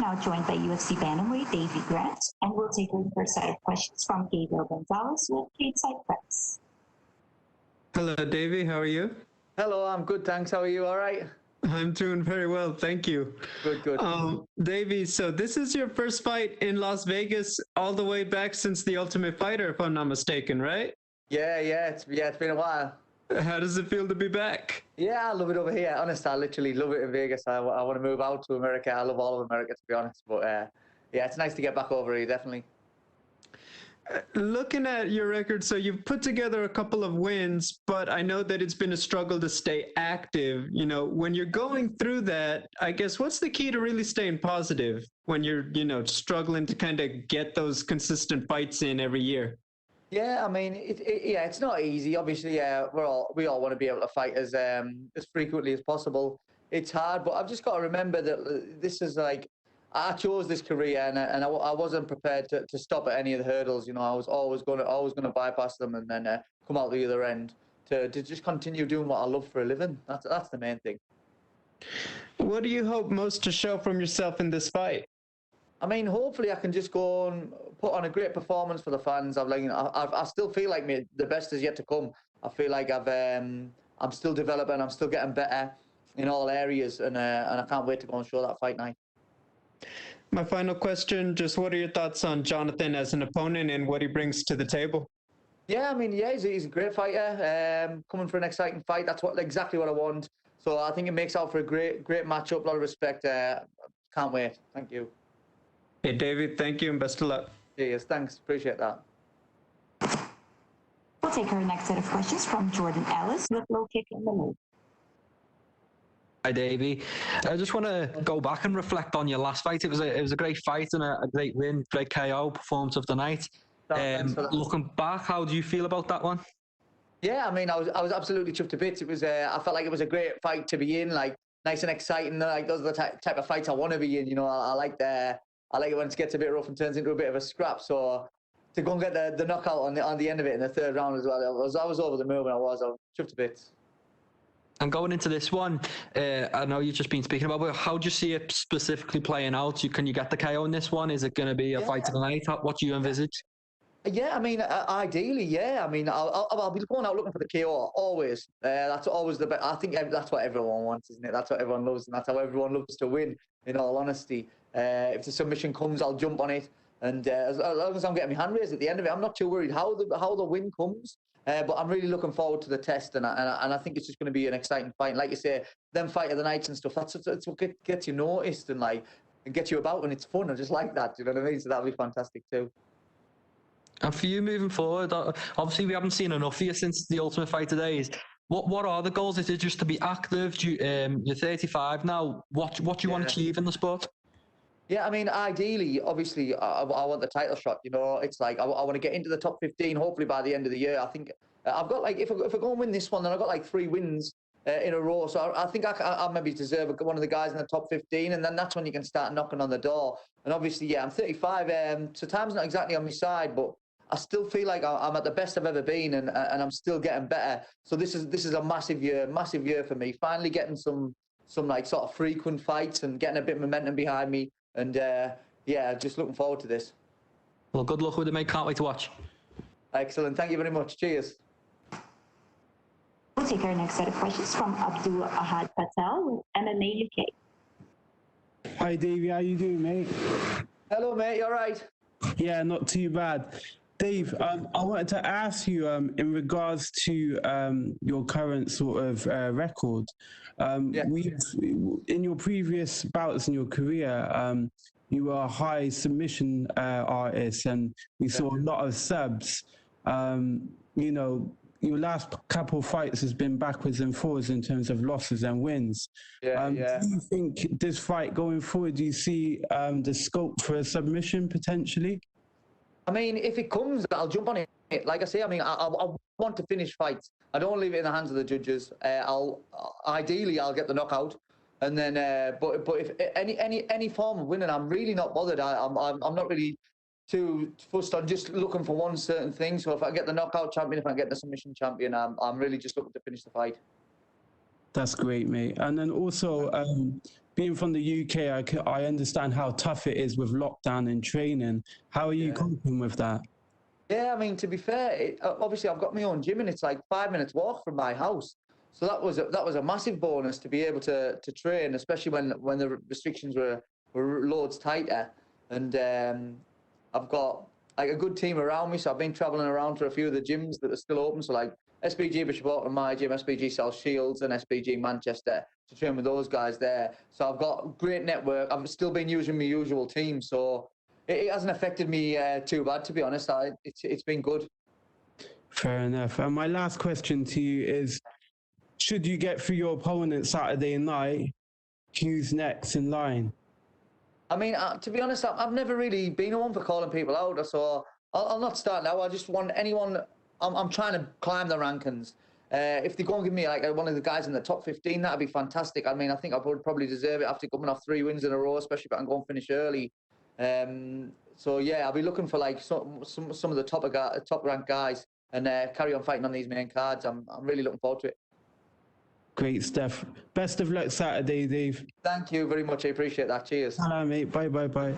now joined by UFC bantamweight Davey Grant, and we'll take our first set of questions from Gabriel Gonzalez with Cage-Side Press. Hello, Davey. How are you? Hello, I'm good, thanks. How are you? All right? I'm doing very well, thank you. Good. Davey, so this is your first fight in Las Vegas all the way back since The Ultimate Fighter, if I'm not mistaken, right? Yeah, it's been a while. How does it feel to be back? Yeah, I love it over here. Honestly, I literally love it in Vegas. I want to move out to America. I love all of America, to be honest. But yeah, it's nice to get back over here, definitely. Looking at your record, so you've put together a couple of wins, but I know that it's been a struggle to stay active. You know, when you're going through that, I guess what's the key to really staying positive when you're, struggling to kind of get those consistent fights in every year? Yeah, I mean, it's not easy. Obviously, we all want to be able to fight as frequently as possible. It's hard, but I've just got to remember that this is like, I chose this career, and I wasn't prepared to stop at any of the hurdles. I was always going to bypass them and then come out the other end to just continue doing what I love for a living. That's the main thing. What do you hope most to show from yourself in this fight? I mean, hopefully I can just go and put on a great performance for the fans. I still feel like the best is yet to come. I feel like I'm still developing. I'm still getting better in all areas, and I can't wait to go and show that fight night. My final question, just what are your thoughts on Jonathan as an opponent and what he brings to the table? Yeah, I mean, he's a great fighter. Coming for an exciting fight, that's exactly what I want. So I think it makes out for a great matchup. A lot of respect. Can't wait. Thank you. Hey, David, thank you and best of luck. Yes, thanks. Appreciate that. We'll take our next set of questions from Jordan Ellis with Low Kick in the Loop. Hi, Davey. I just want to go back and reflect on your last fight. It was a great fight and a great win, great KO performance of the night. Looking back, how do you feel about that one? Yeah, I mean, I was absolutely chuffed to bits. It was I felt like it was a great fight to be in, like nice and exciting. Like those are the type of fights I want to be in. I like it when it gets a bit rough and turns into a bit of a scrap. So to go and get the knockout on the end of it in the third round as well, I was over the moon. I was chuffed to bits. And going into this one, I know you've just been speaking about, but how do you see it specifically playing out? Can you get the KO in this one? Is it going to be a fight of the night? What do you envisage? Yeah, I mean, ideally, yeah. I mean, I'll be going out looking for the KO always. That's always the best. I think that's what everyone wants, isn't it? That's what everyone loves, and that's how everyone loves to win, in all honesty. If the submission comes, I'll jump on it. And as long as I'm getting my hand raised at the end of it, I'm not too worried how the win comes. But I'm really looking forward to the test, and I think it's just going to be an exciting fight. Like you say, them fight of the nights and stuff, that's what gets you noticed and gets you about, and it's fun. I just like that, you know what I mean? So that'll be fantastic too. And for you moving forward, obviously we haven't seen enough of you since the Ultimate Fighter days. What are the goals? Is it just to be active? You're 35 now. What do you want to achieve in the sport? Yeah, I mean, ideally, obviously, I want the title shot. It's like I want to get into the top 15, hopefully by the end of the year. I think I've got if I go and win this one, then I've got 3 wins in a row. So I think I maybe deserve one of the guys in the top 15, and then that's when you can start knocking on the door. And obviously, yeah, I'm 35, so time's not exactly on my side, but I still feel like I'm at the best I've ever been, and I'm still getting better. So this is a massive year for me. Finally getting some sort of frequent fights and getting a bit of momentum behind me. And yeah, just looking forward to this. Well, good luck with it, mate. Can't wait to watch. Excellent. Thank you very much. Cheers. We'll take our next set of questions from Abdul Ahad Patel with MMA UK. Hi, Davey. How you doing, mate? Hello, mate. You all right? Yeah, not too bad. Dave, I wanted to ask you in regards to your current sort of record. In your previous bouts in your career, you were a high submission artist, and we saw a lot of subs. Your last couple of fights has been backwards and forwards in terms of losses and wins. Do you think this fight going forward, do you see the scope for a submission potentially? I mean, if it comes, I'll jump on it. Like I say, I mean, I want to finish fights. I don't leave it in the hands of the judges. Ideally, I'll get the knockout, and then. But if any form of winning, I'm really not bothered. I'm not really too fussed on just looking for one certain thing. So if I get the knockout champion, if I get the submission champion, I'm really just looking to finish the fight. That's great, mate. And then also, being from the UK, I understand how tough it is with lockdown and training. How are you coping with that? Yeah, I mean, to be fair, obviously I've got my own gym and it's like 5 minutes walk from my house. So that was a massive bonus to be able to train, especially when the restrictions were loads tighter. And I've got like a good team around me, so I've been traveling around to a few of the gyms that are still open. So like SBG Bishop Auckland, my gym, SBG South Shields, and SBG Manchester to train with those guys there. So I've got a great network. I've still been using my usual team, so it hasn't affected me too bad, to be honest. It's been good. Fair enough. And my last question to you is, should you get through your opponent Saturday night, who's next in line? I mean, to be honest, I've never really been one for calling people out, so I'll not start now. I just want anyone. I'm trying to climb the rankings. If they go and give me like one of the guys in the top 15, that'd be fantastic. I mean, I think I would probably deserve it after coming off 3 wins in a row, especially if I can go and finish early. So yeah, I'll be looking for like some of the top ranked guys and carry on fighting on these main cards. I'm really looking forward to it. Great stuff. Best of luck Saturday, Dave. Thank you very much. I appreciate that. Cheers. Hello, mate. Bye. We'll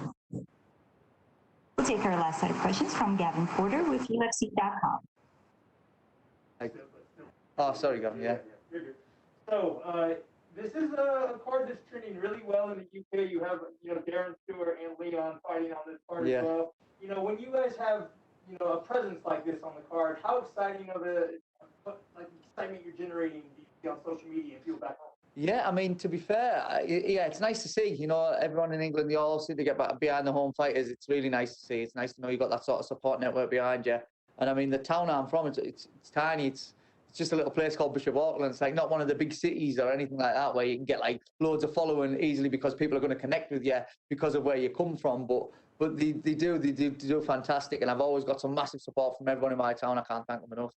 take our last set of questions from Gavin Porter with UFC.com. Oh, sorry, Gavin. Yeah. So, this is a card that's trending really well in the UK. You have, Darren Stewart and Leon fighting on this card as well. When you guys have, a presence like this on the card, how exciting of excitement you're generating on social media and people back home? Yeah, I mean, to be fair, it's nice to see. Everyone in England, they all seem to get back behind the home fighters. It's really nice to see. It's nice to know you've got that sort of support network behind you. And I mean, the town I'm from, it's tiny. It's just a little place called Bishop Auckland. It's like not one of the big cities or anything like that where you can get like loads of following easily because people are going to connect with you because of where you come from. But they do fantastic. And I've always got some massive support from everyone in my town. I can't thank them enough.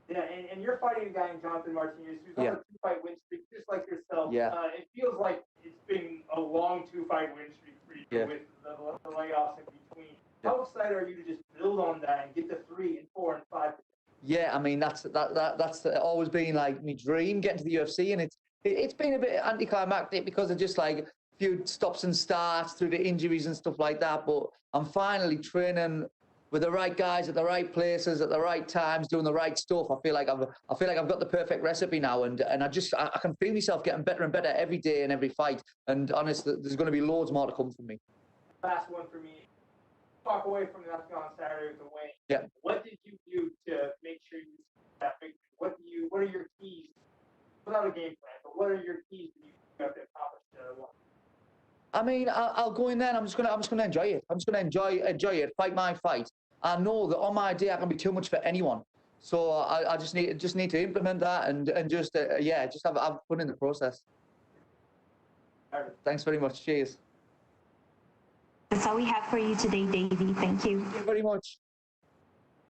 Yeah, and you're fighting a guy in Jonathan Martinez who's on a 2-fight win streak, just like yourself. Yeah. It feels like it's been a long 2-fight win streak for you with the layoffs in between. Yeah. How excited are you to just build on that and get to 3 and 4 and 5? Yeah, I mean that's always been like my dream, getting to the UFC, and it's been a bit anticlimactic because of just like a few stops and starts through the injuries and stuff like that. But I'm finally training with the right guys at the right places at the right times, doing the right stuff. I feel like I've got the perfect recipe now, and I can feel myself getting better and better every day and every fight. And honestly, there's going to be loads more to come from me. Last one for me. Talk away from the on Saturday with the win. Yeah. What did you do to make sure you that victory? What are your keys? Without a game plan, but what are your keys that you have to accomplish? I mean, I'll go in there and I'm just gonna enjoy it. I'm just gonna enjoy it, fight my fight. I know that on my day I can be too much for anyone, so I just need to implement that and just have fun in the process. Thanks very much. Cheers. That's all we have for you today, Davey. Thank you. Thank you very much.